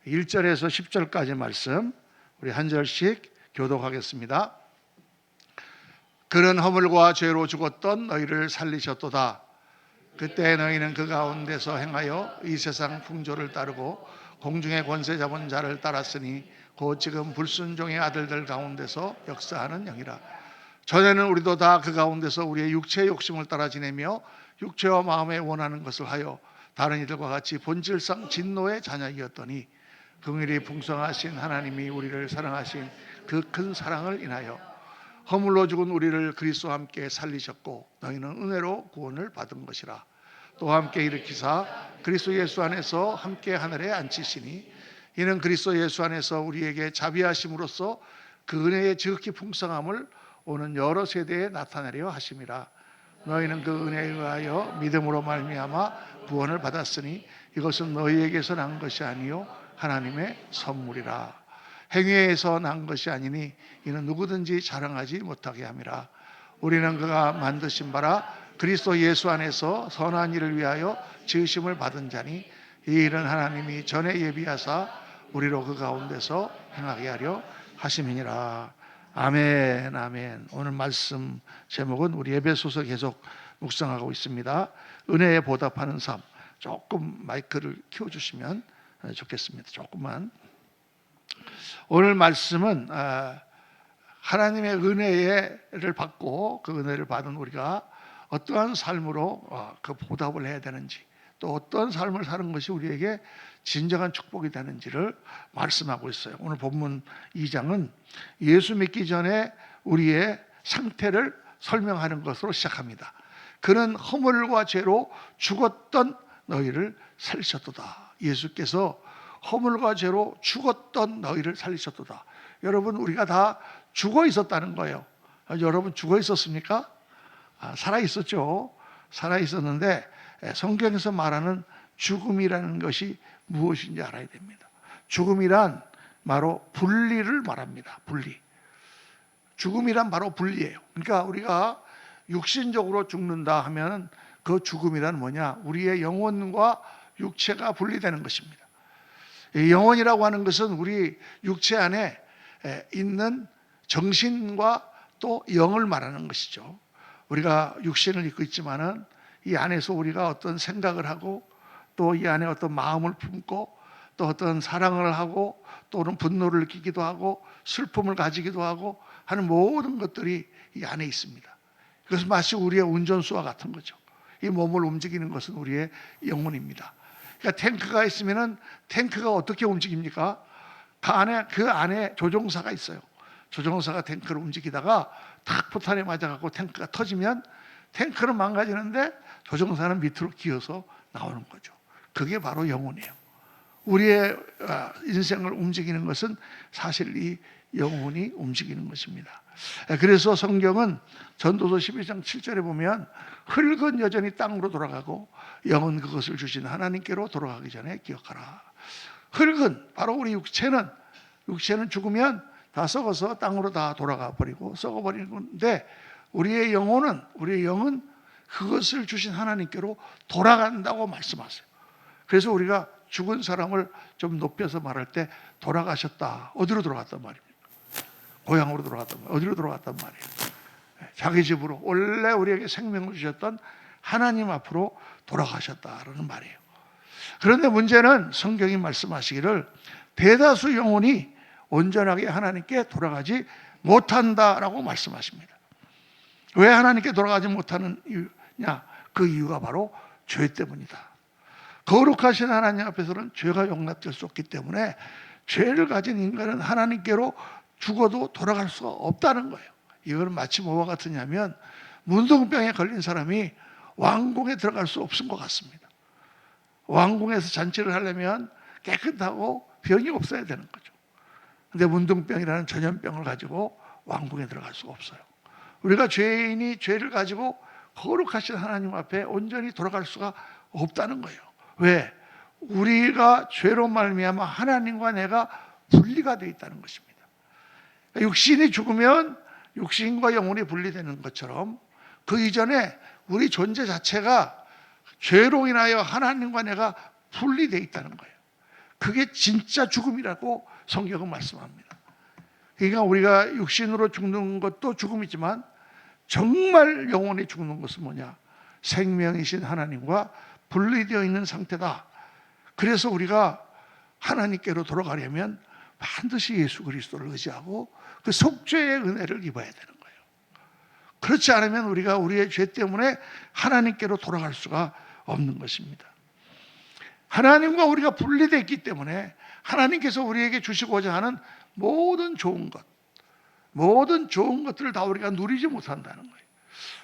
1절에서 10절까지 말씀 우리 한 절씩 교독하겠습니다. 그는 허물과 죄로 죽었던 너희를 살리셨도다. 그때 너희는 그 가운데서 행하여 이 세상 풍조를 따르고 공중의 권세 잡은 자를 따랐으니 곧 지금 불순종의 아들들 가운데서 역사하는 영이라. 전에는 우리도 다 그 가운데서 우리의 육체의 욕심을 따라 지내며 육체와 마음에 원하는 것을 하여 다른 이들과 같이 본질상 진노의 자녀이었더니 긍휼이 풍성하신 하나님이 우리를 사랑하신 그 큰 사랑을 인하여 허물로 죽은 우리를 그리스도와 함께 살리셨고 너희는 은혜로 구원을 받은 것이라. 또 함께 일으키사 그리스도 예수 안에서 함께 하늘에 앉히시니 이는 그리스도 예수 안에서 우리에게 자비하심으로써 그 은혜의 지극히 풍성함을 오는 여러 세대에 나타내려 하심이라. 너희는 그 은혜에 의하여 믿음으로 말미암아 구원을 받았으니 이것은 너희에게서 난 것이 아니요 하나님의 선물이라. 행위에서 난 것이 아니니 이는 누구든지 자랑하지 못하게 함이라. 우리는 그가 만드신 바라 그리스도 예수 안에서 선한 일을 위하여 지으심을 받은 자니 이 일은 하나님이 전에 예비하사 우리로 그 가운데서 행하게 하려 하심이니라. 아멘, 아멘. 오늘 말씀 제목은 우리 에베소서 계속 묵상하고 있습니다. 은혜에 보답하는 삶. 조금 마이크를 키워주시면 좋겠습니다. 조금만. 오늘 말씀은 하나님의 은혜를 받고 그 은혜를 받은 우리가 어떠한 삶으로 그 보답을 해야 되는지, 또 어떤 삶을 사는 것이 우리에게 진정한 축복이 되는지를 말씀하고 있어요. 오늘 본문 2장은 예수 믿기 전에 우리의 상태를 설명하는 것으로 시작합니다. 그는 허물과 죄로 죽었던 너희를 살리셨도다. 예수께서 허물과 죄로 죽었던 너희를 살리셨도다. 여러분, 우리가 다 죽어 있었다는 거예요. 여러분 죽어 있었습니까? 살아 있었죠. 살아 있었는데 성경에서 말하는 죽음이라는 것이 무엇인지 알아야 됩니다. 죽음이란 바로 분리를 말합니다. 분리. 죽음이란 바로 분리예요. 그러니까 우리가 육신적으로 죽는다 하면 그 죽음이란 뭐냐? 우리의 영혼과 육체가 분리되는 것입니다. 영혼이라고 하는 것은 우리 육체 안에 있는 정신과 또 영을 말하는 것이죠. 우리가 육신을 입고 있지만은 이 안에서 우리가 어떤 생각을 하고 또 이 안에 어떤 마음을 품고 또 어떤 사랑을 하고 또는 분노를 느끼기도 하고 슬픔을 가지기도 하고 하는 모든 것들이 이 안에 있습니다. 그것은 마치 우리의 운전수와 같은 거죠. 이 몸을 움직이는 것은 우리의 영혼입니다. 그러니까 탱크가 있으면은 탱크가 어떻게 움직입니까? 그 안에 조종사가 있어요. 조종사가 탱크를 움직이다가 탁 포탄에 맞아갖고 탱크가 터지면 탱크는 망가지는데 조종사는 밑으로 기어서 나오는 거죠. 그게 바로 영혼이에요. 우리의 인생을 움직이는 것은 사실 이 영혼이 움직이는 것입니다. 그래서 성경은 전도서 12장 7절에 보면 흙은 여전히 땅으로 돌아가고 영은 그것을 주신 하나님께로 돌아가기 전에 기억하라. 흙은 바로 우리 육체는 죽으면 다 썩어서 땅으로 다 돌아가 버리고 썩어버리는 건데 우리의 영은 그것을 주신 하나님께로 돌아간다고 말씀하세요. 그래서 우리가 죽은 사람을 좀 높여서 말할 때 돌아가셨다. 어디로 돌아갔단 말입니까? 고향으로 돌아갔단 말이에요. 어디로 돌아갔단 말이에요? 자기 집으로 원래 우리에게 생명을 주셨던 하나님 앞으로 돌아가셨다라는 말이에요. 그런데 문제는 성경이 말씀하시기를 대다수 영혼이 온전하게 하나님께 돌아가지 못한다라고 말씀하십니다. 왜 하나님께 돌아가지 못하는 이유냐? 그 이유가 바로 죄 때문이다. 거룩하신 하나님 앞에서는 죄가 용납될 수 없기 때문에 죄를 가진 인간은 하나님께로 죽어도 돌아갈 수가 없다는 거예요. 이건 마치 뭐와 같으냐면 문둥병에 걸린 사람이 왕궁에 들어갈 수 없은 것 같습니다. 왕궁에서 잔치를 하려면 깨끗하고 병이 없어야 되는 거죠. 근데 문둥병이라는 전염병을 가지고 왕궁에 들어갈 수가 없어요. 우리가 죄인이 죄를 가지고 거룩하신 하나님 앞에 온전히 돌아갈 수가 없다는 거예요. 왜? 우리가 죄로 말미암아 하나님과 내가 분리가 되어 있다는 것입니다. 육신이 죽으면 육신과 영혼이 분리되는 것처럼 그 이전에 우리 존재 자체가 죄로 인하여 하나님과 내가 분리되어 있다는 거예요. 그게 진짜 죽음이라고 성경은 말씀합니다. 그러니까 우리가 육신으로 죽는 것도 죽음이지만 정말 영원히 죽는 것은 뭐냐? 생명이신 하나님과 분리되어 있는 상태다. 그래서 우리가 하나님께로 돌아가려면 반드시 예수 그리스도를 의지하고 그 속죄의 은혜를 입어야 되는 거예요. 그렇지 않으면 우리가 우리의 죄 때문에 하나님께로 돌아갈 수가 없는 것입니다. 하나님과 우리가 분리되어 있기 때문에 하나님께서 우리에게 주시고자 하는 모든 좋은 것들을 다 우리가 누리지 못한다는 거예요.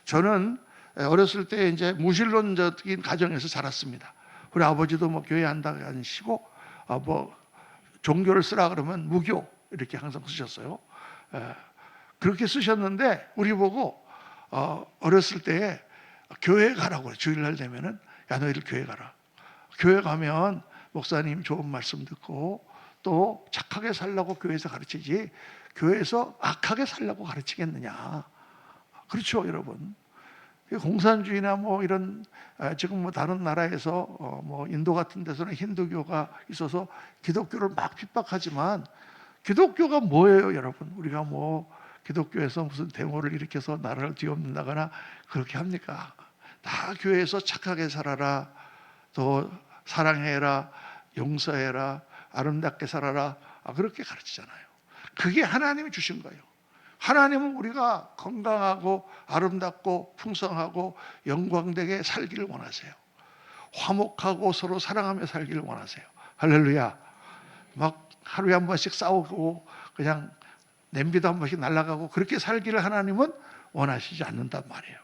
저는 어렸을 때 이제 무신론적인 가정에서 자랐습니다. 우리 아버지도 뭐 교회 안 다니시고 뭐 종교를 쓰라 그러면 무교 이렇게 항상 쓰셨어요. 그렇게 쓰셨는데 우리 보고 어렸을 때 교회 가라고 그래요. 주일날 되면은 야 너희들 교회 가라. 교회 가면 목사님 좋은 말씀 듣고 또 착하게 살라고 교회에서 가르치지 교회에서 악하게 살라고 가르치겠느냐. 그렇죠, 여러분. 공산주의나 뭐 이런 지금 뭐 다른 나라에서 뭐 인도 같은 데서는 힌두교가 있어서 기독교를 막 핍박하지만 기독교가 뭐예요, 여러분? 우리가 뭐 기독교에서 무슨 데모를 일으켜서 나라를 뒤엎는다거나 그렇게 합니까? 다 교회에서 착하게 살아라, 또 사랑해라, 용서해라, 아름답게 살아라, 그렇게 가르치잖아요. 그게 하나님이 주신 거예요. 하나님은 우리가 건강하고 아름답고 풍성하고 영광되게 살기를 원하세요. 화목하고 서로 사랑하며 살기를 원하세요. 할렐루야. 막 하루에 한 번씩 싸우고 그냥 냄비도 한 번씩 날아가고 그렇게 살기를 하나님은 원하시지 않는단 말이에요.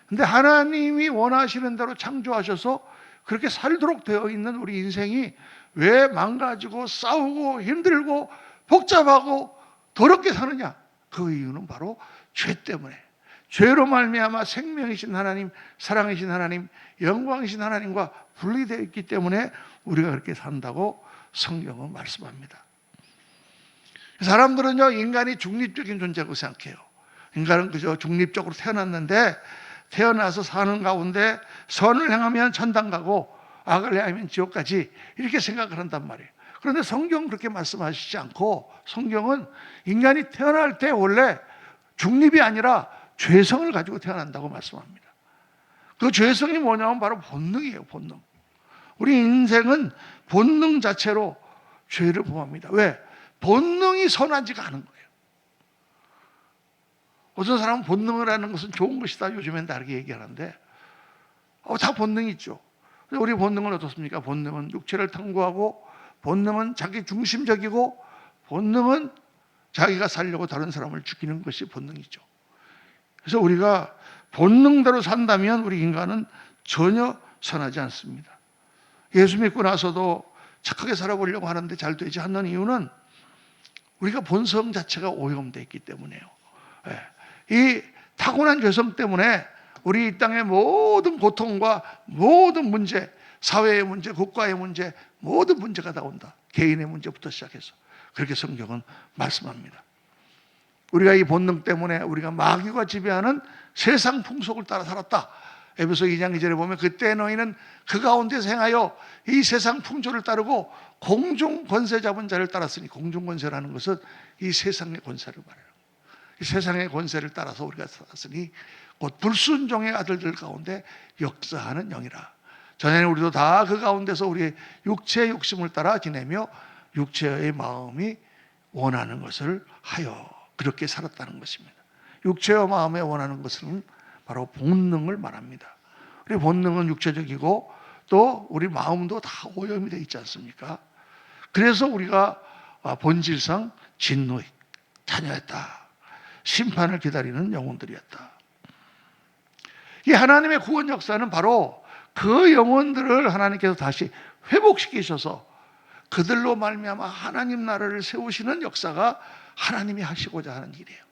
근데 하나님이 원하시는 대로 창조하셔서 그렇게 살도록 되어 있는 우리 인생이 왜 망가지고 싸우고 힘들고 복잡하고 더럽게 사느냐? 그 이유는 바로 죄 때문에. 죄로 말미암아 생명이신 하나님, 사랑이신 하나님, 영광이신 하나님과 분리되어 있기 때문에 우리가 그렇게 산다고 성경은 말씀합니다. 사람들은요, 인간이 중립적인 존재라고 생각해요. 인간은 그저 중립적으로 태어났는데 태어나서 사는 가운데 선을 행하면 천당 가고 악을 행하면 지옥 가지 이렇게 생각을 한단 말이에요. 그런데 성경은 그렇게 말씀하시지 않고 성경은 인간이 태어날 때 원래 중립이 아니라 죄성을 가지고 태어난다고 말씀합니다. 그 죄성이 뭐냐면 바로 본능이에요. 본능. 우리 인생은 본능 자체로 죄를 범합니다. 왜? 본능이 선하지가 않은 거예요. 어떤 사람은 본능을 하는 것은 좋은 것이다. 요즘엔 다르게 얘기하는데 다 본능이 있죠. 우리 본능은 어떻습니까? 본능은 육체를 탐구하고 본능은 자기 중심적이고 본능은 자기가 살려고 다른 사람을 죽이는 것이 본능이죠. 그래서 우리가 본능대로 산다면 우리 인간은 전혀 선하지 않습니다. 예수 믿고 나서도 착하게 살아보려고 하는데 잘 되지 않는 이유는 우리가 본성 자체가 오염되어 있기 때문이에요. 이 타고난 죄성 때문에 우리 이 땅의 모든 고통과 모든 문제, 사회의 문제, 국가의 문제, 모든 문제가 다 온다. 개인의 문제부터 시작해서 그렇게 성경은 말씀합니다. 우리가 이 본능 때문에 우리가 마귀가 지배하는 세상 풍속을 따라 살았다. 에베소 2장 2절에 보면 그때 너희는 그 가운데서 행하여 이 세상 풍조를 따르고 공중 권세 잡은 자를 따랐으니, 공중 권세라는 것은 이 세상의 권세를 말해요. 이 세상의 권세를 따라서 우리가 살았으니 곧 불순종의 아들들 가운데 역사하는 영이라. 전에는 우리도 다 그 가운데서 우리의 육체의 욕심을 따라 지내며 육체의 마음이 원하는 것을 하여 그렇게 살았다는 것입니다. 육체와 마음에 원하는 것은 바로 본능을 말합니다. 우리 본능은 육체적이고 또 우리 마음도 다 오염이 되어 있지 않습니까? 그래서 우리가 본질상 진노의 자녀였다. 심판을 기다리는 영혼들이었다. 이 하나님의 구원 역사는 바로 그 영혼들을 하나님께서 다시 회복시키셔서 그들로 말미암아 하나님 나라를 세우시는 역사가 하나님이 하시고자 하는 일이에요.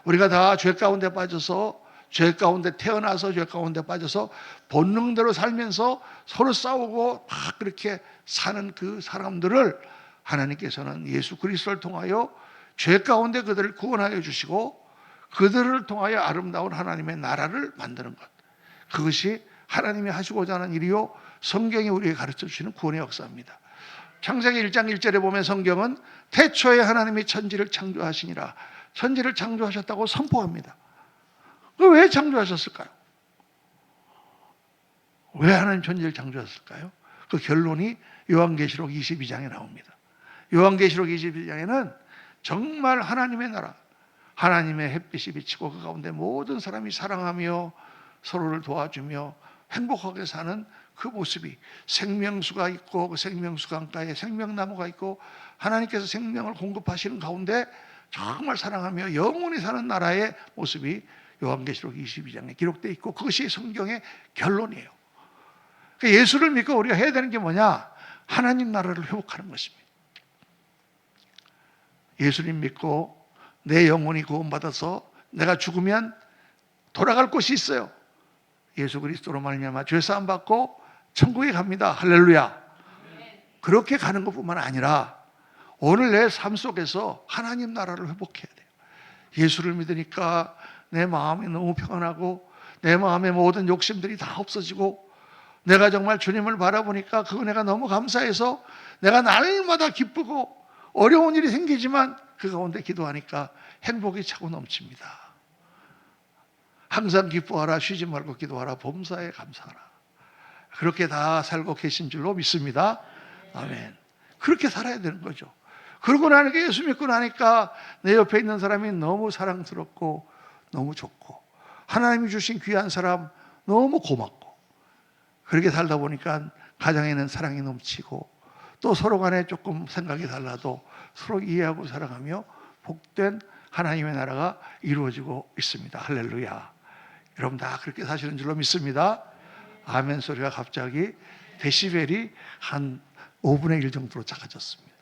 우리가 다 죄 가운데 빠져서, 죄 가운데 태어나서 죄 가운데 빠져서 본능대로 살면서 서로 싸우고 막 그렇게 사는 그 사람들을 하나님께서는 예수 그리스도를 통하여 죄 가운데 그들을 구원하여 주시고 그들을 통하여 아름다운 하나님의 나라를 만드는 것, 그것이 하나님이 하시고자 하는 일이요 성경이 우리에게 가르쳐 주시는 구원의 역사입니다. 창세기 1장 1절에 보면 성경은 태초에 하나님이 천지를 창조하시니라, 천지를 창조하셨다고 선포합니다. 왜 창조하셨을까요? 왜 하나님 천지를 창조하셨을까요? 그 결론이 요한계시록 22장에 나옵니다. 요한계시록 22장에는 정말 하나님의 나라, 하나님의 햇빛이 비치고 그 가운데 모든 사람이 사랑하며 서로를 도와주며 행복하게 사는 그 모습이, 생명수가 있고 그 생명수 강가에 생명나무가 있고 하나님께서 생명을 공급하시는 가운데 정말 사랑하며 영원히 사는 나라의 모습이 요한계시록 22장에 기록되어 있고, 그것이 성경의 결론이에요. 예수를 믿고 우리가 해야 되는 게 뭐냐? 하나님 나라를 회복하는 것입니다. 예수님 믿고 내 영혼이 구원받아서 내가 죽으면 돌아갈 곳이 있어요. 예수 그리스도로 말미암아 죄사함 받고 천국에 갑니다. 할렐루야. 그렇게 가는 것뿐만 아니라 오늘 내 삶 속에서 하나님 나라를 회복해야 돼요. 예수를 믿으니까 내 마음이 너무 평안하고 내 마음의 모든 욕심들이 다 없어지고 내가 정말 주님을 바라보니까 그 은혜가 너무 감사해서 내가 날마다 기쁘고 어려운 일이 생기지만 그 가운데 기도하니까 행복이 차고 넘칩니다. 항상 기뻐하라, 쉬지 말고 기도하라, 범사에 감사하라. 그렇게 다 살고 계신 줄로 믿습니다. 아멘. 그렇게 살아야 되는 거죠. 그러고 나니까, 예수 믿고 나니까 내 옆에 있는 사람이 너무 사랑스럽고 너무 좋고 하나님이 주신 귀한 사람 너무 고맙고, 그렇게 살다 보니까 가정에는 사랑이 넘치고 또 서로 간에 조금 생각이 달라도 서로 이해하고 사랑하며 복된 하나님의 나라가 이루어지고 있습니다. 할렐루야. 여러분 다 그렇게 사시는 줄로 믿습니다. 아멘 소리가 갑자기 데시벨이 한 5분의 1 정도로 작아졌습니다.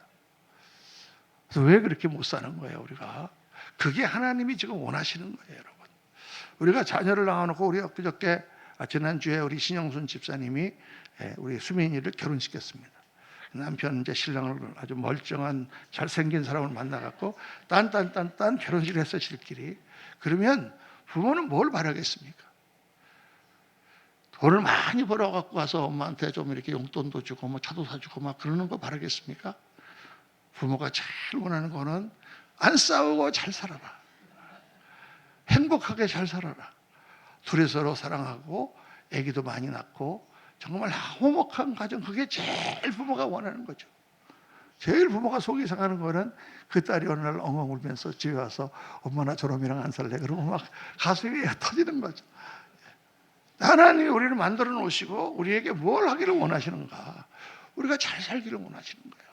그래서 왜 그렇게 못 사는 거예요, 우리가? 그게 하나님이 지금 원하시는 거예요, 여러분. 우리가 자녀를 낳아놓고, 우리가 그저께 지난주에 우리 신영순 집사님이 우리 수민이를 결혼시켰습니다. 남편 이제 신랑을 아주 멀쩡한 잘생긴 사람을 만나갖고 딴 결혼식을 했어요, 지들끼리. 그러면 부모는 뭘 바라겠습니까? 돈을 많이 벌어갖고 와서 엄마한테 좀 이렇게 용돈도 주고 뭐 차도 사주고 막 그러는 거 바라겠습니까? 부모가 제일 원하는 거는 안 싸우고 잘 살아라, 행복하게 잘 살아라, 둘이 서로 사랑하고 아기도 많이 낳고 정말 화목한 가정, 그게 제일 부모가 원하는 거죠. 제일 부모가 속이 상하는 거는 그 딸이 어느 날 엉엉 울면서 집에 와서 엄마 나 저놈이랑 안 살래, 그러고 막 가슴이 터지는 거죠. 하나님이 우리를 만들어 놓으시고 우리에게 뭘 하기를 원하시는가? 우리가 잘 살기를 원하시는 거예요.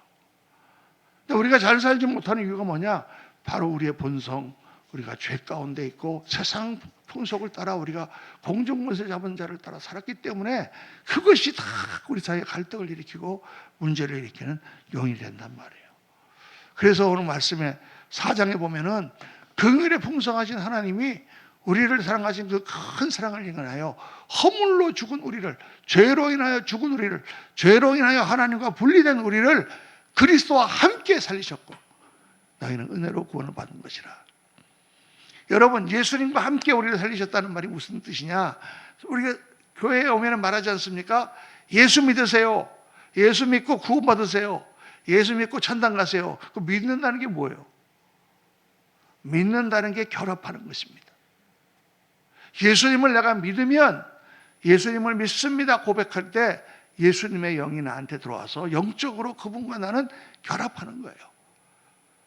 근데 우리가 잘 살지 못하는 이유가 뭐냐? 바로 우리의 본성, 우리가 죄 가운데 있고 세상 풍속을 따라 우리가 공중권세 잡은 자를 따라 살았기 때문에 그것이 다 우리 사이에 갈등을 일으키고 문제를 일으키는 요인이 된단 말이에요. 그래서 오늘 말씀에 4장에 보면은 긍휼에 풍성하신 하나님이 우리를 사랑하신 그 큰 사랑을 인하여 허물로 죽은 우리를, 죄로 인하여 죽은 우리를, 죄로 인하여 하나님과 분리된 우리를 그리스도와 함께 살리셨고 너희는 은혜로 구원을 받은 것이라. 여러분, 예수님과 함께 우리를 살리셨다는 말이 무슨 뜻이냐? 우리가 교회에 오면 말하지 않습니까? 예수 믿으세요. 예수 믿고 구원 받으세요. 예수 믿고 천당 가세요. 그 믿는다는 게 뭐예요? 믿는다는 게 결합하는 것입니다. 예수님을 내가 믿으면, 예수님을 믿습니다 고백할 때 예수님의 영이 나한테 들어와서 영적으로 그분과 나는 결합하는 거예요.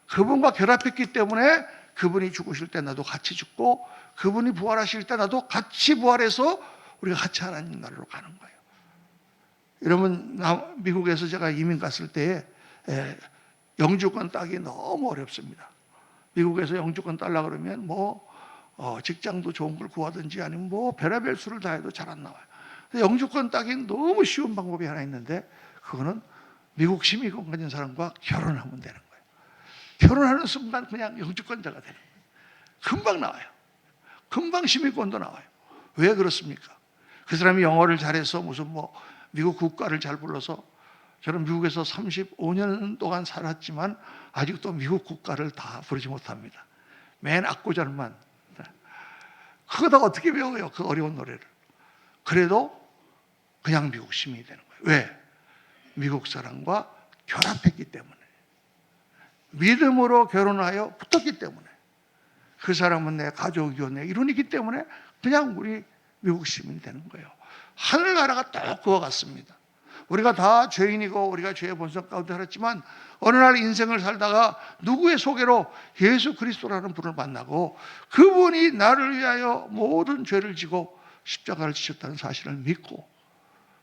그분과 결합했기 때문에 그분이 죽으실 때 나도 같이 죽고, 그분이 부활하실 때 나도 같이 부활해서 우리가 같이 하나님 나라로 가는 거예요. 여러분, 미국에서 제가 이민 갔을 때에 영주권 따기 너무 어렵습니다. 미국에서 영주권 따려고 그러면 직장도 좋은 걸 구하든지 아니면 별의별 수를 다 해도 잘 안 나와요. 영주권 따기는 너무 쉬운 방법이 하나 있는데, 그거는 미국 시민권 가진 사람과 결혼하면 되는 거예요. 결혼하는 순간 그냥 영주권자가 되는 거예요. 금방 나와요. 금방 시민권도 나와요. 왜 그렇습니까? 그 사람이 영어를 잘해서 무슨 미국 국가를 잘 불러서, 저는 미국에서 35년 동안 살았지만 아직도 미국 국가를 다 부르지 못합니다. 맨 악구절만. 그거 다 어떻게 배워요, 그 어려운 노래를. 그래도 그냥 미국 시민이 되는 거예요. 왜? 미국 사람과 결합했기 때문에, 믿음으로 결혼하여 붙었기 때문에, 그 사람은 내 가족이요 내 이론이기 때문에 그냥 우리 미국 시민이 되는 거예요. 하늘나라가 딱 그와 같습니다. 우리가 다 죄인이고 우리가 죄의 본성 가운데 살았지만 어느 날 인생을 살다가 누구의 소개로 예수 그리스도라는 분을 만나고 그분이 나를 위하여 모든 죄를 지고 십자가를 지셨다는 사실을 믿고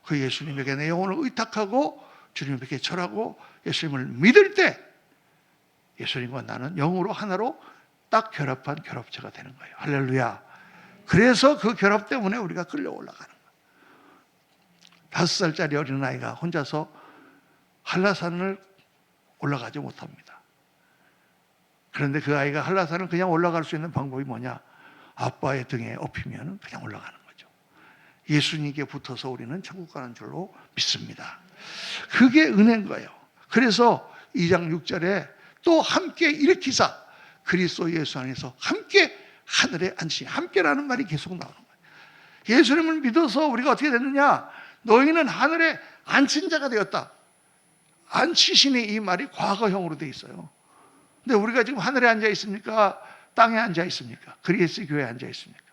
그 예수님에게 내 영혼을 의탁하고 주님에게 절하고 예수님을 믿을 때 예수님과 나는 영으로 하나로 딱 결합한 결합체가 되는 거예요. 할렐루야. 그래서 그 결합 때문에 우리가 끌려 올라가는 거예요. 5살짜리 어린아이가 혼자서 한라산을 올라가지 못합니다. 그런데 그 아이가 한라산을 그냥 올라갈 수 있는 방법이 뭐냐? 아빠의 등에 업히면 그냥 올라가는 거죠. 예수님께 붙어서 우리는 천국 가는 줄로 믿습니다. 그게 은혜인 거예요. 그래서 2장 6절에 또 함께 일으키사 그리스도 예수 안에서 함께 하늘에 앉으시. 함께라는 말이 계속 나오는 거예요. 예수님을 믿어서 우리가 어떻게 됐느냐? 너희는 하늘에 앉힌 자가 되었다. 앉히시니 이 말이 과거형으로 되어 있어요. 근데 우리가 지금 하늘에 앉아 있습니까? 땅에 앉아 있습니까? 그리스 교회에 앉아 있습니까?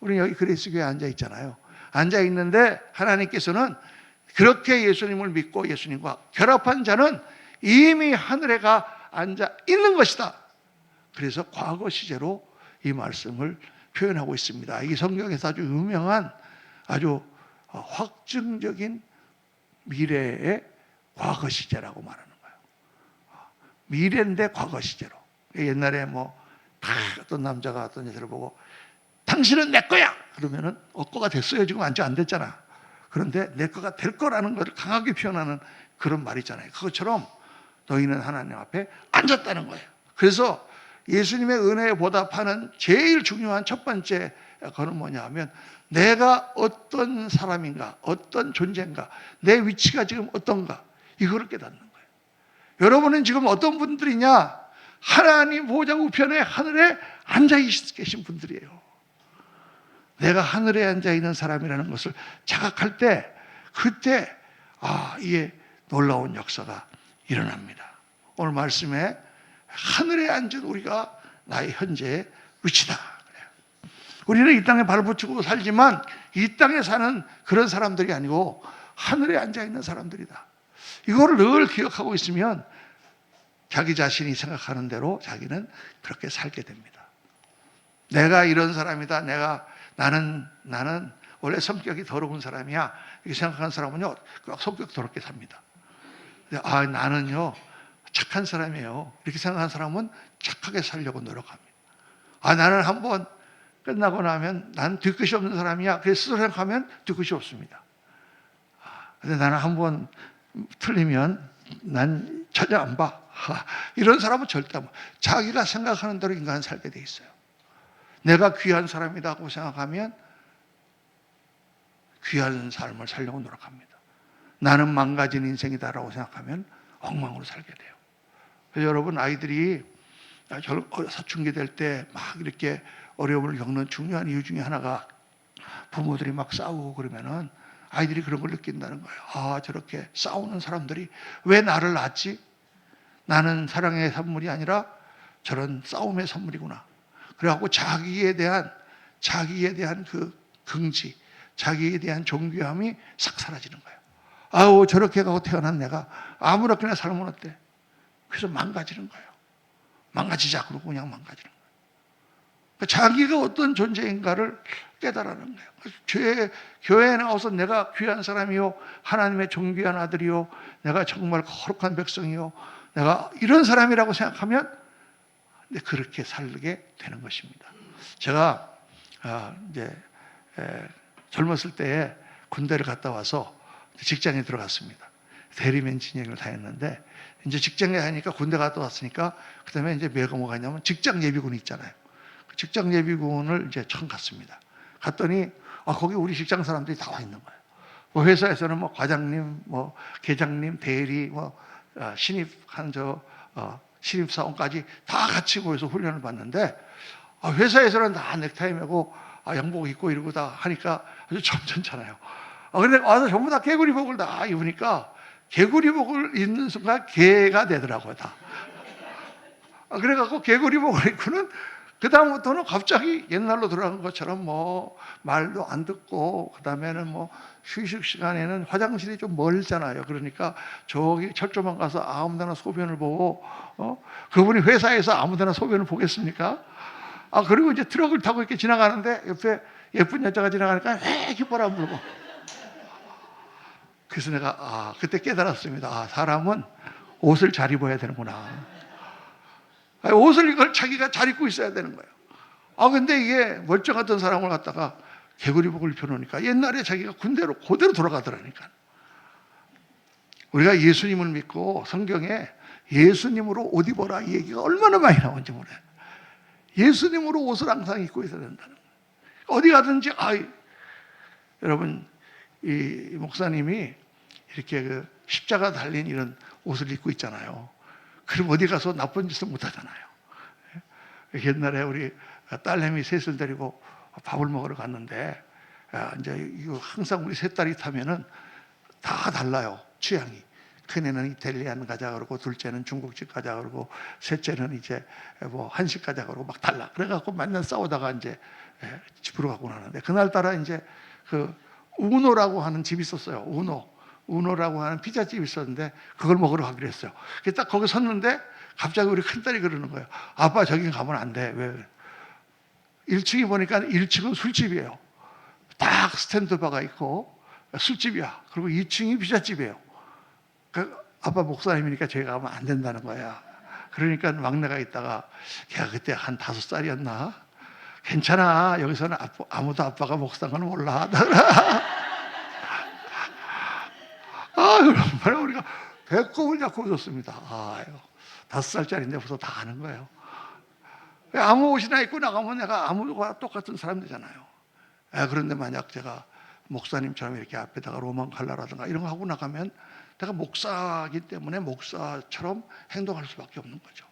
우리는 여기 그리스 교회에 앉아 있잖아요. 앉아 있는데 하나님께서는 그렇게 예수님을 믿고 예수님과 결합한 자는 이미 하늘에 가 앉아 있는 것이다. 그래서 과거 시제로 이 말씀을 표현하고 있습니다. 이 성경에서 아주 유명한 아주 확증적인 미래의 과거 시제라고 말하는 거예요. 미래인데 과거 시제로. 옛날에 다 어떤 남자가 어떤 여자를 보고 당신은 내 거야! 그러면은 거가 됐어요. 지금 아직 안 됐잖아. 그런데 내 거가 될 거라는 것을 강하게 표현하는 그런 말이잖아요. 그것처럼 너희는 하나님 앞에 앉았다는 거예요. 그래서 예수님의 은혜에 보답하는 제일 중요한 첫 번째 그건 뭐냐 하면 내가 어떤 사람인가, 어떤 존재인가, 내 위치가 지금 어떤가 이거를 깨닫는 거예요. 여러분은 지금 어떤 분들이냐? 하나님 보좌 우편에 하늘에 앉아 계신 분들이에요. 내가 하늘에 앉아 있는 사람이라는 것을 자각할 때 그때 이게 놀라운 역사가 일어납니다. 오늘 말씀에 하늘에 앉은 우리가 나의 현재의 위치다. 우리는 이 땅에 발붙이고 살지만 이 땅에 사는 그런 사람들이 아니고 하늘에 앉아 있는 사람들이다. 이거를 늘 기억하고 있으면 자기 자신이 생각하는 대로 자기는 그렇게 살게 됩니다. 내가 이런 사람이다. 나는 원래 성격이 더러운 사람이야. 이렇게 생각하는 사람은요, 성격 더럽게 삽니다. 나는요, 착한 사람이에요. 이렇게 생각하는 사람은 착하게 살려고 노력합니다. 나는 한번 끝나고 나면 난 뒤끝이 없는 사람이야. 그래서 스스로 생각하면 뒤끝이 없습니다. 근데 나는 한번 틀리면 난 전혀 안 봐. 이런 사람은 절대 안 봐. 자기가 생각하는 대로 인간은 살게 돼 있어요. 내가 귀한 사람이라고 생각하면 귀한 삶을 살려고 노력합니다. 나는 망가진 인생이다라고 생각하면 엉망으로 살게 돼요. 그래서 여러분 아이들이 사춘기 될 때 막 이렇게 어려움을 겪는 중요한 이유 중에 하나가 부모들이 막 싸우고 그러면은 아이들이 그런 걸 느낀다는 거예요. 저렇게 싸우는 사람들이 왜 나를 낳았지? 나는 사랑의 선물이 아니라 저런 싸움의 선물이구나. 그래갖고 자기에 대한 그 긍지, 자기에 대한 존귀함이 싹 사라지는 거예요. 저렇게 가고 태어난 내가 아무렇게나 살면 어때? 그래서 망가지는 거예요. 망가지자 그러고 그냥 망가지는 거예요. 자기가 어떤 존재인가를 깨달아는 거예요. 교회에 나와서 내가 귀한 사람이요, 하나님의 존귀한 아들이요, 내가 정말 거룩한 백성이요, 내가 이런 사람이라고 생각하면 그렇게 살게 되는 것입니다. 제가 이제 젊었을 때에 군대를 갔다 와서 직장에 들어갔습니다. 대리맨 진영을 다 했는데 이제 직장에 하니까 군대 갔다 왔으니까 그다음에 이제 뭐가 있냐면 직장 예비군이 있잖아요. 직장 예비군을 이제 처음 갔습니다. 갔더니 거기 우리 직장 사람들이 다 와 있는 거예요. 회사에서는 과장님, 계장님, 대리, 신입한 신입사원까지 다 같이 모여서 훈련을 받는데 회사에서는 다 넥타이 매고 양복 입고 이러고 다 하니까 아주 점잖잖아요. 근데 와서 전부 다 개구리복을 다 입으니까 개구리복을 입는 순간 개가 되더라고요, 다. 그래갖고 개구리복을 입고는 그다음부터는 갑자기 옛날로 돌아간 것처럼 뭐 말도 안 듣고, 그다음에는 뭐 휴식 시간에는 화장실이 좀 멀잖아요. 그러니까 저기 철조망 가서 아무데나 소변을 보고, 그분이 회사에서 아무데나 소변을 보겠습니까? 그리고 이제 트럭을 타고 이렇게 지나가는데 옆에 예쁜 여자가 지나가니까 휘바람 불고. 그래서 내가 그때 깨달았습니다. 사람은 옷을 잘 입어야 되는구나. 옷을 이걸 자기가 잘 입고 있어야 되는 거예요. 근데 이게 멀쩡했던 사람을 갖다가 개구리복을 입혀놓으니까 옛날에 자기가 군대로 그대로 돌아가더라니까. 우리가 예수님을 믿고 성경에 예수님으로 옷 입어라 이 얘기가 얼마나 많이 나오는지 몰라요. 예수님으로 옷을 항상 입고 있어야 된다는 거예요. 어디 가든지 여러분, 이 목사님이 이렇게 그 십자가 달린 이런 옷을 입고 있잖아요. 그럼 어디 가서 나쁜 짓을 못 하잖아요. 옛날에 우리 딸내미 셋을 데리고 밥을 먹으러 갔는데, 이제 이거 항상 우리 세 딸이 타면은 다 달라요, 취향이. 큰애는 이탈리안 가자 그러고, 둘째는 중국집 가자 그러고, 셋째는 이제 뭐 한식 가자 그러고 막 달라. 그래갖고 맨날 싸우다가 이제 집으로 가고 나는데, 그날따라 이제 그 우노라고 하는 집이 있었어요. 우노라고 하는 피자집이 있었는데 그걸 먹으러 가기로 했어요. 딱 거기 섰는데 갑자기 우리 큰딸이 그러는 거예요. 아빠 저기 가면 안 돼. 왜? 1층이 보니까 1층은 술집이에요. 딱 스탠드바가 있고 술집이야. 그리고 2층이 피자집이에요. 아빠 목사님이니까 저기 가면 안 된다는 거야. 그러니까 막내가 있다가, 걔가 그때 한 5살이었나? 괜찮아. 여기서는 아무도 아빠가 목사인 건 몰라. 그러면 우리가 배꼽을 잡고 웃었습니다. 5살짜리인데 벌써 다 아는 거예요. 아무 옷이나 입고 나가면 내가 아무거나 똑같은 사람 되잖아요. 그런데 만약 제가 목사님처럼 이렇게 앞에다가 로만 칼라라든가 이런 거 하고 나가면 내가 목사이기 때문에 목사처럼 행동할 수밖에 없는 거죠.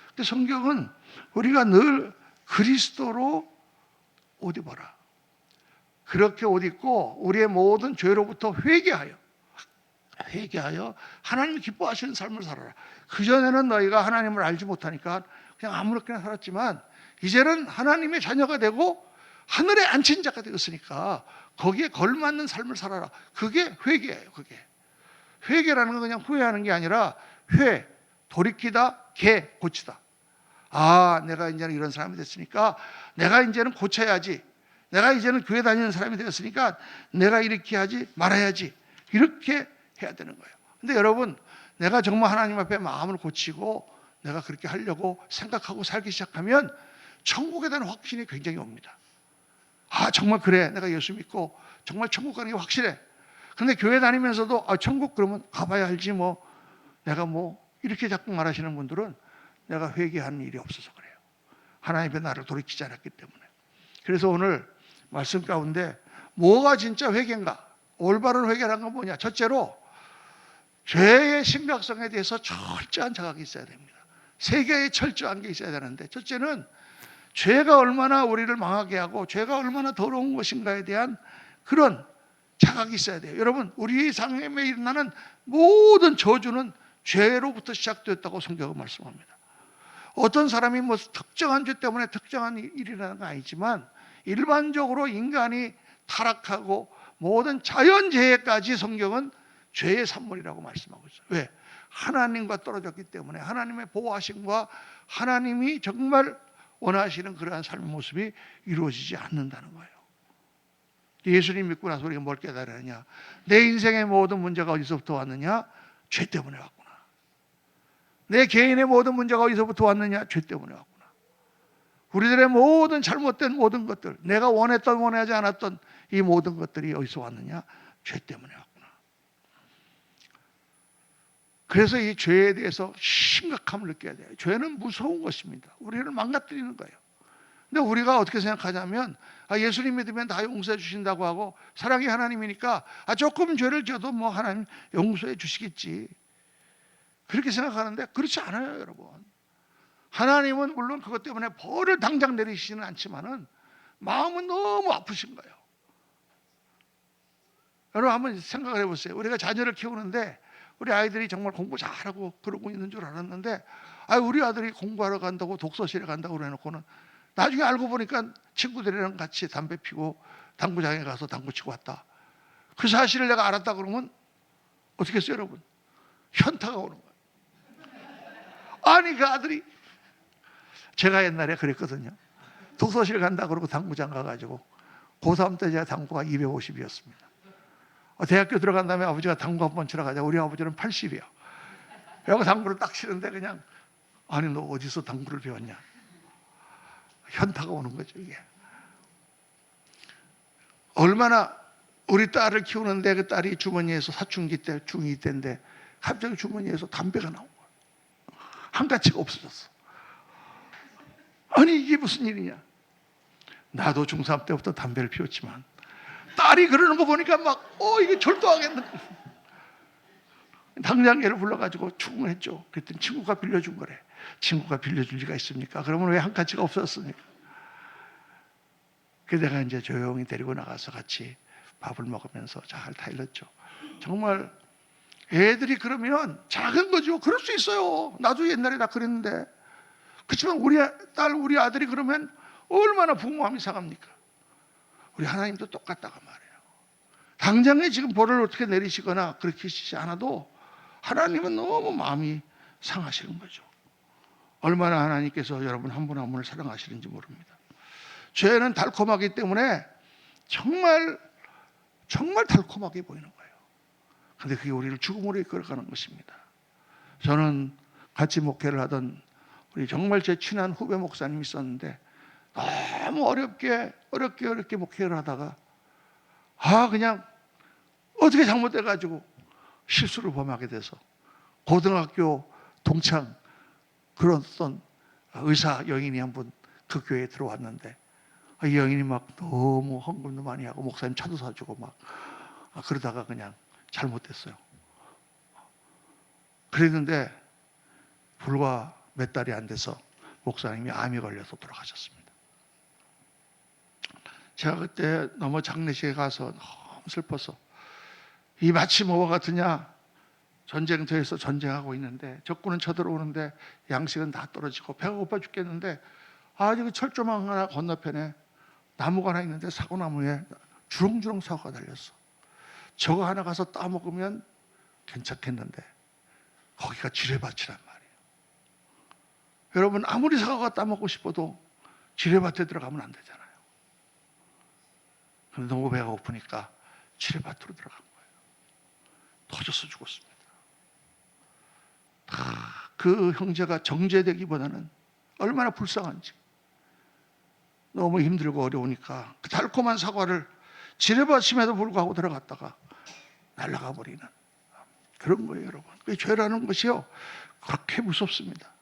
근데 성경은 우리가 늘 그리스도로 옷 입어라. 그렇게 옷 입고 우리의 모든 죄로부터 회개하여 하나님이 기뻐하시는 삶을 살아라. 그전에는 너희가 하나님을 알지 못하니까 그냥 아무렇게나 살았지만, 이제는 하나님의 자녀가 되고 하늘에 앉힌 자가 되었으니까 거기에 걸맞는 삶을 살아라. 그게 회개예요. 그게 회개라는 건 그냥 후회하는 게 아니라 돌이키다, 고치다. 내가 이제는 이런 사람이 됐으니까 내가 이제는 고쳐야지. 내가 이제는 교회 다니는 사람이 되었으니까 내가 이렇게 하지 말아야지. 이렇게 해야 되는 거예요. 근데 여러분, 내가 정말 하나님 앞에 마음을 고치고 내가 그렇게 하려고 생각하고 살기 시작하면 천국에 대한 확신이 굉장히 옵니다. 정말 그래. 내가 예수 믿고 정말 천국 가는 게 확실해. 근데 교회 다니면서도 천국 그러면 가봐야 알지 뭐. 내가 뭐 이렇게 자꾸 말하시는 분들은 내가 회개하는 일이 없어서 그래요. 하나님 앞에 나를 돌이키지 않았기 때문에. 그래서 오늘 말씀 가운데 뭐가 진짜 회개인가? 올바른 회개라는 건 뭐냐? 첫째로 죄의 심각성에 대해서 철저한 자각이 있어야 됩니다. 세 개의 철저한 게 있어야 되는데, 첫째는 죄가 얼마나 우리를 망하게 하고 죄가 얼마나 더러운 것인가에 대한 그런 자각이 있어야 돼요. 여러분, 우리 삶에 일어나는 모든 저주는 죄로부터 시작되었다고 성경은 말씀합니다. 어떤 사람이 뭐 특정한 죄 때문에 특정한 일이라는 건 아니지만, 일반적으로 인간이 타락하고 모든 자연재해까지 성경은 죄의 산물이라고 말씀하고 있어요. 왜? 하나님과 떨어졌기 때문에 하나님의 보호하심과 하나님이 정말 원하시는 그러한 삶의 모습이 이루어지지 않는다는 거예요. 예수님 믿고 나서 우리가 뭘 깨달으느냐? 내 인생의 모든 문제가 어디서부터 왔느냐? 죄 때문에 왔구나. 내 개인의 모든 문제가 어디서부터 왔느냐? 죄 때문에 왔구나. 우리들의 모든 잘못된 모든 것들, 내가 원했던 원하지 않았던 이 모든 것들이 어디서 왔느냐? 죄 때문에 왔구나. 그래서 이 죄에 대해서 심각함을 느껴야 돼요. 죄는 무서운 것입니다. 우리를 망가뜨리는 거예요. 근데 우리가 어떻게 생각하냐면, 예수님 믿으면 다 용서해 주신다고 하고, 사랑이 하나님이니까 조금 죄를 져도 뭐 하나님 용서해 주시겠지, 그렇게 생각하는데 그렇지 않아요, 여러분. 하나님은 물론 그것 때문에 벌을 당장 내리시지는 않지만은 마음은 너무 아프신 거예요. 여러분 한번 생각을 해보세요. 우리가 자녀를 키우는데 우리 아이들이 정말 공부 잘하고 그러고 있는 줄 알았는데, 우리 아들이 공부하러 간다고 독서실에 간다고 그래놓고는 나중에 알고 보니까 친구들이랑 같이 담배 피고 당구장에 가서 당구 치고 왔다. 그 사실을 내가 알았다 그러면 어떻게 했어요, 여러분? 현타가 오는 거예요. 아니, 그 아들이, 제가 옛날에 그랬거든요. 독서실 간다 그러고 당구장 가가지고 고3 때 제가 당구가 250이었습니다. 대학교 들어간 다음에 아버지가 당구 한번 치러 가자. 우리 아버지는 80이야. 그래서 당구를 딱 치는데 그냥, 아니 너 어디서 당구를 배웠냐? 현타가 오는 거죠, 이게. 얼마나 우리 딸을 키우는데 그 딸이 주머니에서 사춘기 때, 중2 때인데 갑자기 주머니에서 담배가 나온 거야. 한 가지가 없어졌어. 아니 이게 무슨 일이냐? 나도 중3 때부터 담배를 피웠지만 딸이 그러는 거 보니까 막 이게 절도하겠네. 당장 얘를 불러가지고 추궁을 했죠. 그랬더니 친구가 빌려준 거래. 친구가 빌려줄 리가 있습니까? 그러면 왜 한 가지가 없었습니까? 그래서 내가 이제 조용히 데리고 나가서 같이 밥을 먹으면서 잘 타일렀죠. 정말 애들이 그러면 작은 거죠. 그럴 수 있어요. 나도 옛날에 다 그랬는데. 그렇지만 우리 딸, 우리 아들이 그러면 얼마나 부모함이 상합니까? 우리 하나님도 똑같다고 말해요. 당장에 지금 벌을 어떻게 내리시거나 그렇게 하시지 않아도 하나님은 너무 마음이 상하시는 거죠. 얼마나 하나님께서 여러분 한 분 한 분을 사랑하시는지 모릅니다. 죄는 달콤하기 때문에 정말 달콤하게 보이는 거예요. 그런데 그게 우리를 죽음으로 이끌어가는 것입니다. 저는 같이 목회를 하던 우리 정말 제 친한 후배 목사님이 있었는데 너무 어렵게 목회를 하다가 그냥 어떻게 잘못돼가지고 실수를 범하게 돼서 고등학교 동창 그런 어떤 의사 여인이 한 분 그 교회에 들어왔는데 이 여인이 막 너무 헌금도 많이 하고 목사님 차도 사주고 막 그러다가 그냥 잘못됐어요. 그랬는데 불과 몇 달이 안 돼서 목사님이 암이 걸려서 돌아가셨습니다. 제가 그때 너무 장례식에 가서 너무 슬퍼서 이 마치 뭐와 같으냐, 전쟁터에서 전쟁하고 있는데 적군은 쳐들어오는데 양식은 다 떨어지고 배가 고파 죽겠는데 아주 철조망 하나 건너편에 나무가 하나 있는데 사고나무에 주렁주렁 사과가 달렸어. 저거 하나 가서 따먹으면 괜찮겠는데 거기가 지뢰밭이란 말이에요. 여러분 아무리 사과가 따먹고 싶어도 지뢰밭에 들어가면 안 되잖아요. 그런데 너무 배가 고프니까 지뢰밭으로 들어간 거예요. 터져서 죽었습니다. 그 형제가 정죄되기보다는 얼마나 불쌍한지, 너무 힘들고 어려우니까 그 달콤한 사과를 지뢰밭임에도 불구하고 들어갔다가 날아가 버리는 그런 거예요, 여러분. 그 죄라는 것이요 그렇게 무섭습니다.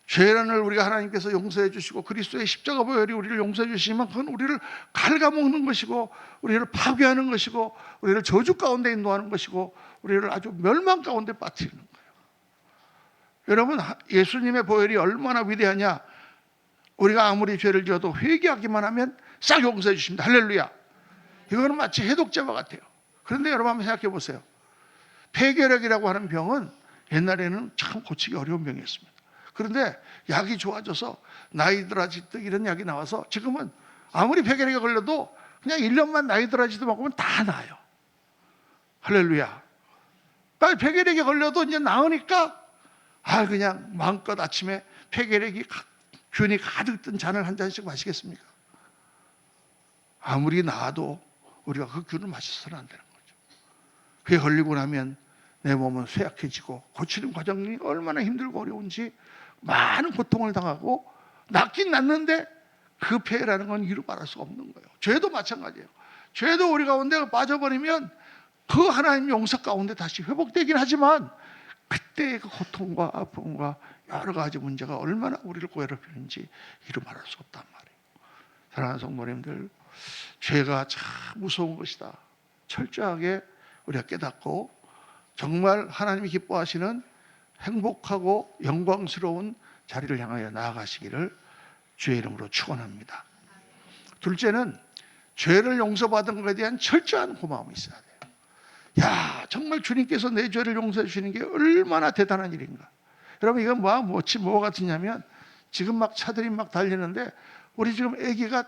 죄란을 우리가 하나님께서 용서해 주시고 그리스도의 십자가 보혈이 우리를 용서해 주시지만 그건 우리를 갉아먹는 것이고 우리를 파괴하는 것이고 우리를 저주 가운데 인도하는 것이고 우리를 아주 멸망 가운데 빠뜨리는 거예요. 여러분 예수님의 보혈이 얼마나 위대하냐. 우리가 아무리 죄를 지어도 회개하기만 하면 싹 용서해 주십니다. 할렐루야. 이거는 마치 해독제와 같아요. 그런데 여러분 한번 생각해 보세요. 폐결핵이라고 하는 병은 옛날에는 참 고치기 어려운 병이었습니다. 그런데 약이 좋아져서 나이드라지드 이런 약이 나와서 지금은 아무리 폐결핵에 걸려도 그냥 1년만 나이드라지드 먹으면 다 나아요. 할렐루야. 폐결핵에 걸려도 이제 나으니까 그냥 마음껏 아침에 폐결핵이 균이 가득 든 잔을 한 잔씩 마시겠습니까? 아무리 나아도 우리가 그 균을 마셔서는 안 되는 거죠. 그게 걸리고 나면 내 몸은 쇠약해지고 고치는 과정이 얼마나 힘들고 어려운지 많은 고통을 당하고 낫긴 낫는데 그 폐해라는 건 이루 말할 수가 없는 거예요. 죄도 마찬가지예요. 죄도 우리 가운데 빠져버리면 그 하나님 용서 가운데 다시 회복되긴 하지만 그때의 그 고통과 아픔과 여러 가지 문제가 얼마나 우리를 괴롭히는지 이루 말할 수 없단 말이에요. 사랑하는 성도님들, 죄가 참 무서운 것이다. 철저하게 우리가 깨닫고 정말 하나님이 기뻐하시는 행복하고 영광스러운 자리를 향하여 나아가시기를 주의 이름으로 축원합니다. 둘째는 죄를 용서받은 것에 대한 철저한 고마움이 있어야 돼요. 야, 정말 주님께서 내 죄를 용서해 주시는 게 얼마나 대단한 일인가. 여러분, 이건 뭐와 같으냐면, 지금 막 차들이 막 달리는데 우리 지금 아기가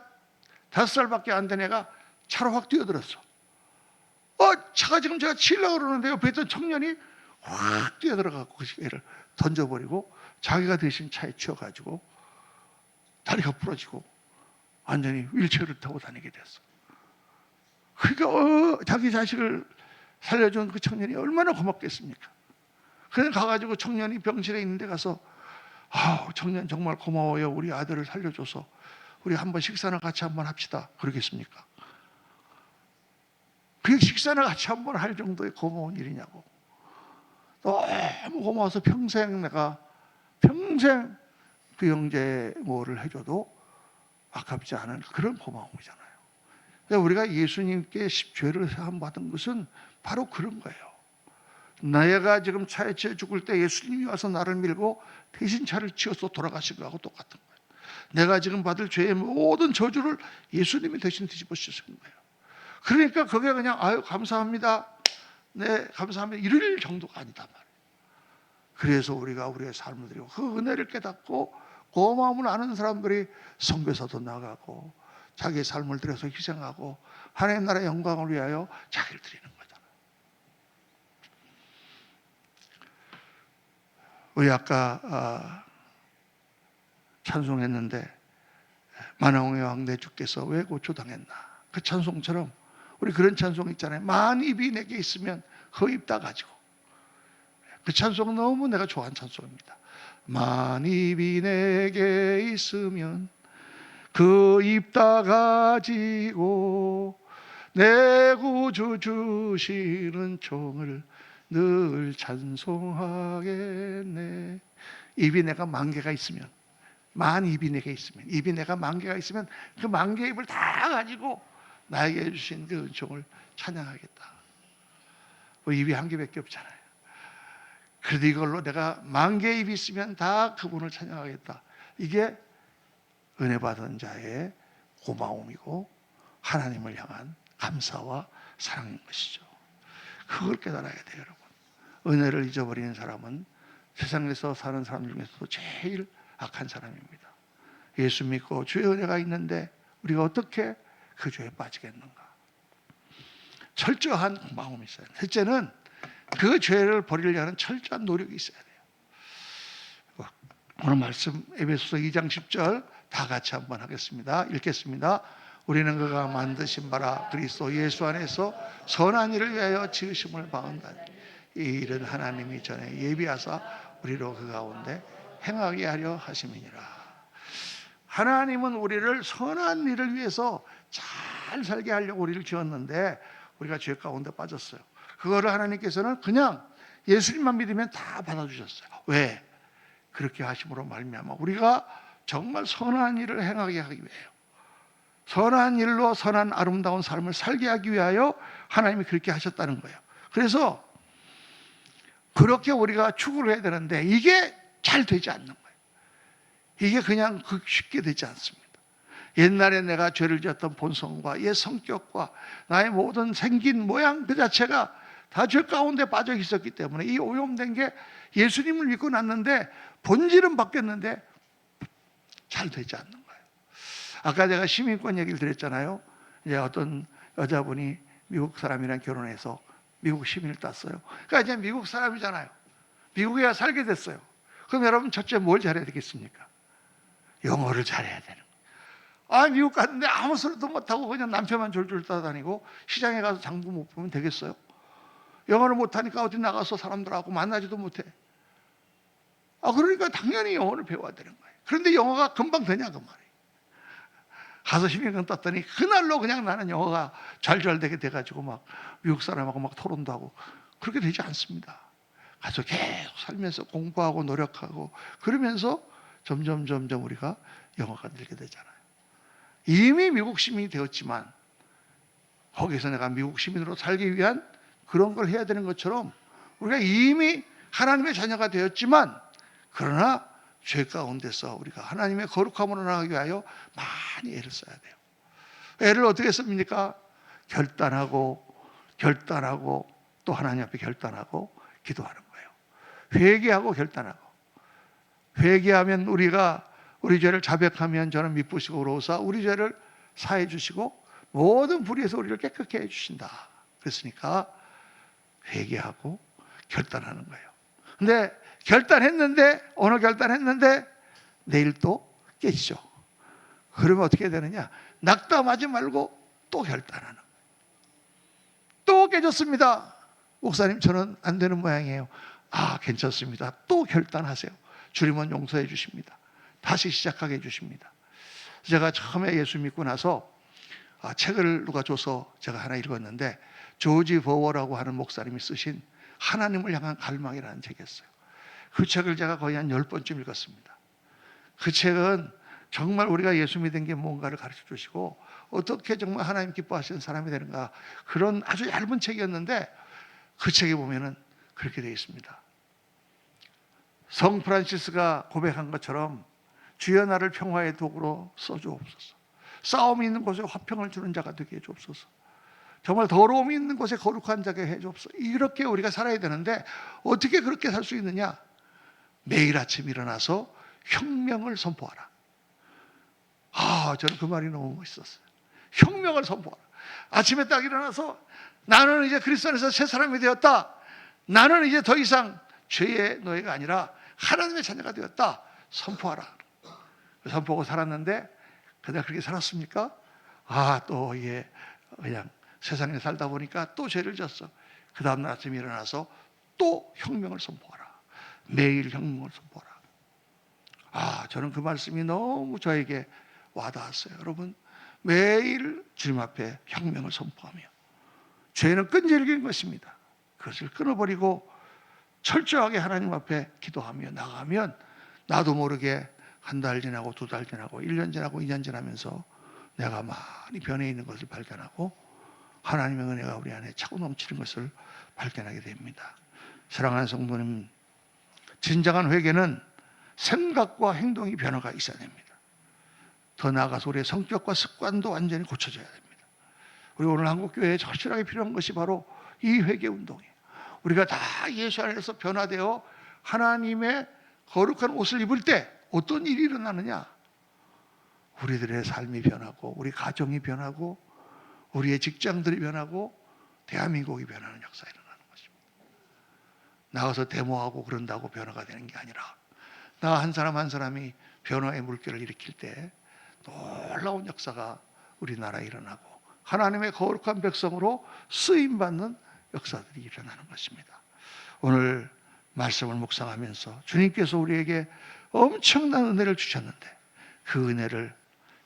5살밖에 안 된 애가 차로 확 뛰어들었어. 차가 지금 제가 치려고 그러는데 옆에 있던 청년이 확 뛰어들어가고 그 애를 던져버리고 자기가 대신 차에 치여가지고 다리가 부러지고 완전히 휠체어를 타고 다니게 됐어. 그러니까 자기 자식을 살려준 그 청년이 얼마나 고맙겠습니까? 그래 가가지고 청년이 병실에 있는 데 가서 청년 정말 고마워요. 우리 아들을 살려줘서 우리 한번 식사나 같이 한번 합시다. 그러겠습니까? 그 식사나 같이 한번 할 정도의 고마운 일이냐고. 너무 고마워서 평생 그 형제 뭐를 해줘도 아깝지 않은 그런 고마움이잖아요. 우리가 예수님께 죄를 사함 받은 것은 바로 그런 거예요. 내가 지금 차에 치여 죽을 때 예수님이 와서 나를 밀고 대신 차를 치워서 돌아가신 거하고 똑같은 거예요. 내가 지금 받을 죄의 모든 저주를 예수님이 대신 뒤집어 쓰신 거예요. 그러니까 그게 그냥 감사합니다. 네, 감사합니다. 이럴 정도가 아니다 말이에요. 그래서 우리가 우리의 삶을 드리고 그 은혜를 깨닫고 고마움을 아는 사람들이 선교사도 나가고 자기의 삶을 들여서 희생하고 하나님 나라의 영광을 위하여 자기를 드리는 거잖아요. 우리 아까 찬송했는데 만왕의 왕 내 주께서 왜 고초당했나, 그 찬송처럼 우리 그런 찬송 있잖아요. 만 입이 내게 있으면 그 입 다 가지고. 그 찬송은 너무 내가 좋아하는 찬송입니다. 만 입이 내게 있으면 그 입 다 가지고 내 구주 주시는 종을 늘 찬송하겠네. 입이 내가 10,000개가 있으면, 만 입이 내게 있으면, 입이 내가 10,000개가 있으면 그 10,000개 입을 다 가지고 나에게 주신 그 은총을 찬양하겠다. 입이 1개밖에 없잖아요. 그래도 이걸로 내가 10,000개 입이 있으면 다 그분을 찬양하겠다. 이게 은혜 받은 자의 고마움이고 하나님을 향한 감사와 사랑인 것이죠. 그걸 깨달아야 돼요, 여러분. 은혜를 잊어버리는 사람은 세상에서 사는 사람 중에서도 제일 악한 사람입니다. 예수 믿고 주의 은혜가 있는데 우리가 어떻게 그 죄에 빠지겠는가? 철저한 마음이 있어야 돼요. 셋째는 그 죄를 버리려고 하는 철저한 노력이 있어야 돼요. 오늘 말씀 에베소서 2장 10절 다 같이 한번 하겠습니다. 읽겠습니다. 우리는 그가 만드신 바라 그리스도 예수 안에서 선한 일을 위하여 지으심을 받은다. 이 일은 하나님이 전에 예비하사 우리로 그 가운데 행하게 하려 하심이니라. 하나님은 우리를 선한 일을 위해서 잘 살게 하려고 우리를 지었는데 우리가 죄 가운데 빠졌어요. 그거를 하나님께서는 그냥 예수님만 믿으면 다 받아주셨어요. 왜? 그렇게 하심으로 말미암아 우리가 정말 선한 일을 행하게 하기 위해요. 선한 일로 선한 아름다운 삶을 살게 하기 위하여 하나님이 그렇게 하셨다는 거예요. 그래서 그렇게 우리가 추구를 해야 되는데 이게 잘 되지 않는 거예요. 이게 그냥 쉽게 되지 않습니다. 옛날에 내가 죄를 지었던 본성과 옛 성격과 나의 모든 생긴 모양 그 자체가 다 죄 가운데 빠져 있었기 때문에 이 오염된 게 예수님을 믿고 났는데 본질은 바뀌었는데 잘 되지 않는 거예요. 아까 내가 시민권 얘기를 드렸잖아요. 이제 어떤 여자분이 미국 사람이랑 결혼해서 미국 시민을 땄어요. 그러니까 이제 미국 사람이잖아요. 미국에 살게 됐어요. 그럼 여러분 첫째 뭘 잘해야 되겠습니까? 영어를 잘해야 되는 거예요. 미국 갔는데 아무 소리도 못하고 그냥 남편만 졸졸 따라다니고 시장에 가서 장도 못 보면 되겠어요? 영어를 못하니까 어디 나가서 사람들하고 만나지도 못해. 그러니까 당연히 영어를 배워야 되는 거예요. 그런데 영어가 금방 되냐 그 말이에요. 가서 시민권 땄더니 그날로 그냥 나는 영어가 잘되게 돼가지고 막 미국 사람하고 막 토론도 하고 그렇게 되지 않습니다. 가서 계속 살면서 공부하고 노력하고 그러면서 점점 우리가 영어가 늘게 되잖아요. 이미 미국 시민이 되었지만 거기서 내가 미국 시민으로 살기 위한 그런 걸 해야 되는 것처럼 우리가 이미 하나님의 자녀가 되었지만 그러나 죄 가운데서 우리가 하나님의 거룩함으로 나가기 위하여 많이 애를 써야 돼요. 애를 어떻게 씁니까? 결단하고 또 하나님 앞에 결단하고 기도하는 거예요. 회개하고 결단하고. 회개하면 우리가 우리 죄를 자백하면 저는 미쁘시고 의로우사 우리 죄를 사해 주시고 모든 불의에서 우리를 깨끗게 해 주신다. 그랬으니까 회개하고 결단하는 거예요. 근데 결단했는데 오늘 결단했는데 내일 또 깨지죠. 그러면 어떻게 되느냐? 낙담하지 말고 또 결단하는 거예요. 또 깨졌습니다. 목사님 저는 안 되는 모양이에요. 아 괜찮습니다. 또 결단하세요. 주님은 용서해 주십니다. 다시 시작하게 해 주십니다. 제가 처음에 예수 믿고 나서 책을 누가 줘서 제가 하나 읽었는데 조지 버워라고 하는 목사님이 쓰신 하나님을 향한 갈망이라는 책이었어요. 그 책을 제가 거의 한 10번쯤 읽었습니다. 그 책은 정말 우리가 예수 믿은 게 뭔가를 가르쳐 주시고 어떻게 정말 하나님 기뻐하시는 사람이 되는가, 그런 아주 얇은 책이었는데 그 책에 보면은 그렇게 되어 있습니다. 성 프란시스가 고백한 것처럼 주여 나를 평화의 도구로 써주옵소서. 싸움이 있는 곳에 화평을 주는 자가 되게 해주옵소서. 정말 더러움이 있는 곳에 거룩한 자게 해주옵소서. 이렇게 우리가 살아야 되는데 어떻게 그렇게 살 수 있느냐? 매일 아침 일어나서 혁명을 선포하라. 저는 그 말이 너무 멋있었어요. 혁명을 선포하라. 아침에 딱 일어나서 나는 이제 그리스도 안에서 새 사람이 되었다. 나는 이제 더 이상 죄의 노예가 아니라 하나님의 자녀가 되었다. 선포하라. 선포하고 살았는데 그냥 그렇게 살았습니까? 또 이게 그냥 세상에 살다 보니까 또 죄를 졌어. 그 다음날 아침에 일어나서 또 혁명을 선포하라. 매일 혁명을 선포하라. 저는 그 말씀이 너무 저에게 와닿았어요. 여러분, 매일 주님 앞에 혁명을 선포하며, 죄는 끈질긴 것입니다. 그것을 끊어버리고 철저하게 하나님 앞에 기도하며 나가면 나도 모르게 한 달 지나고 2달 지나고 1년 지나고 2년 지나면서 내가 많이 변해 있는 것을 발견하고 하나님의 은혜가 우리 안에 차고 넘치는 것을 발견하게 됩니다. 사랑하는 성도님, 진정한 회개는 생각과 행동이 변화가 있어야 됩니다. 더 나아가서 우리의 성격과 습관도 완전히 고쳐져야 됩니다. 우리 오늘 한국교회에 절실하게 필요한 것이 바로 이 회개 운동이에요. 우리가 다 예수 안에서 변화되어 하나님의 거룩한 옷을 입을 때 어떤 일이 일어나느냐? 우리들의 삶이 변하고 우리 가정이 변하고 우리의 직장들이 변하고 대한민국이 변하는 역사가 일어나는 것입니다. 나가서 데모하고 그런다고 변화가 되는 게 아니라 나 한 사람 한 사람이 변화의 물결을 일으킬 때 놀라운 역사가 우리나라에 일어나고 하나님의 거룩한 백성으로 쓰임받는 역사들이 일어나는 것입니다. 오늘 말씀을 묵상하면서 주님께서 우리에게 엄청난 은혜를 주셨는데 그 은혜를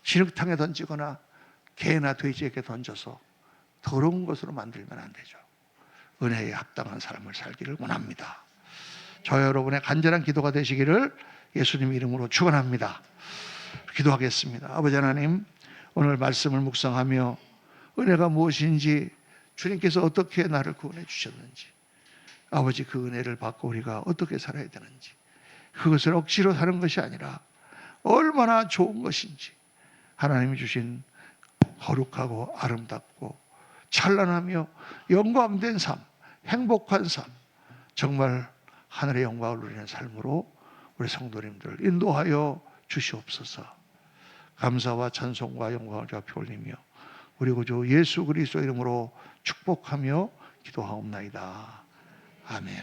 진흙탕에 던지거나 개나 돼지에게 던져서 더러운 것으로 만들면 안 되죠. 은혜에 합당한 삶을 살기를 원합니다. 저 여러분의 간절한 기도가 되시기를 예수님 이름으로 축원합니다. 기도하겠습니다. 아버지 하나님, 오늘 말씀을 묵상하며 은혜가 무엇인지, 주님께서 어떻게 나를 구원해 주셨는지, 아버지 그 은혜를 받고 우리가 어떻게 살아야 되는지, 그것을 억지로 사는 것이 아니라 얼마나 좋은 것인지, 하나님이 주신 거룩하고 아름답고 찬란하며 영광된 삶, 행복한 삶, 정말 하늘의 영광을 누리는 삶으로 우리 성도님들을 인도하여 주시옵소서. 감사와 찬송과 영광을 주 앞에 올리며 우리 구주 예수 그리스도 이름으로 축복하며 기도하옵나이다. 아멘.